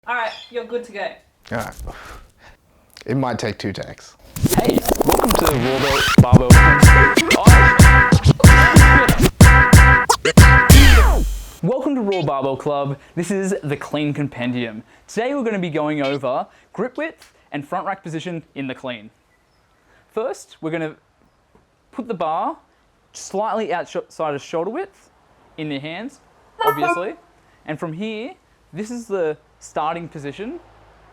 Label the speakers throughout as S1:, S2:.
S1: All right, you're good to go.
S2: All right. It might take 2 takes.
S3: Hey, welcome to the Barbell. Welcome to Raw Barbell Club. This is the Clean Compendium. Today we're going to be going over grip width and front rack position in the clean. First, we're going to put the bar slightly outside of shoulder width in your hands, obviously. And from here, this is the starting position,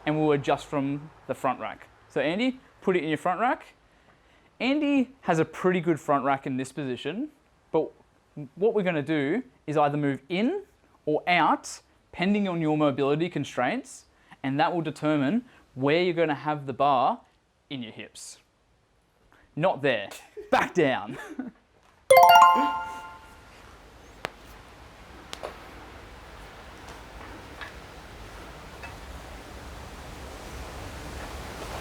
S3: and we'll adjust from the front rack. So Andy, put it in your front rack. Andy has a pretty good front rack in this position, but what we're going to do is either move in or out, depending on your mobility constraints, and that will determine where you're going to have the bar in your hips. Not there. Back down.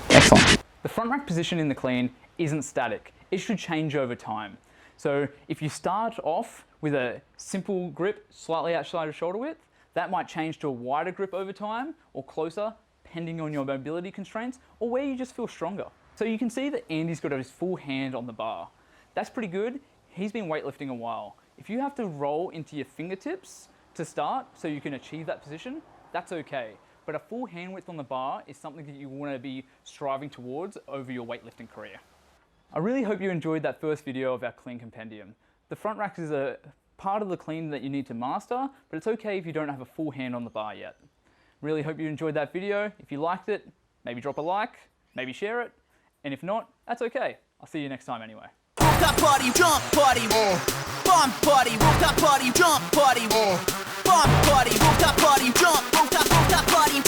S3: Excellent. The front rack position in the clean isn't static. It should change over time. So if you start off with a simple grip slightly outside of shoulder width, that might change to a wider grip over time or closer, depending on your mobility constraints or where you just feel stronger. So you can see that Andy's got his full hand on the bar. That's pretty good. He's been weightlifting a while. If you have to roll into your fingertips to start so you can achieve that position, that's okay. But a full hand width on the bar is something that you want to be striving towards over your weightlifting career. I really hope you enjoyed that first video of our clean compendium. The front rack is a part of the clean that you need to master, but it's okay if you don't have a full hand on the bar yet. Really hope you enjoyed that video. If you liked it, maybe drop a like, maybe share it, and if not, that's okay. I'll see you next time anyway.
S4: Rooftop party, jump party, bump party, rooftop party, jump party, bump party, rooftop party, jump, rooftop party.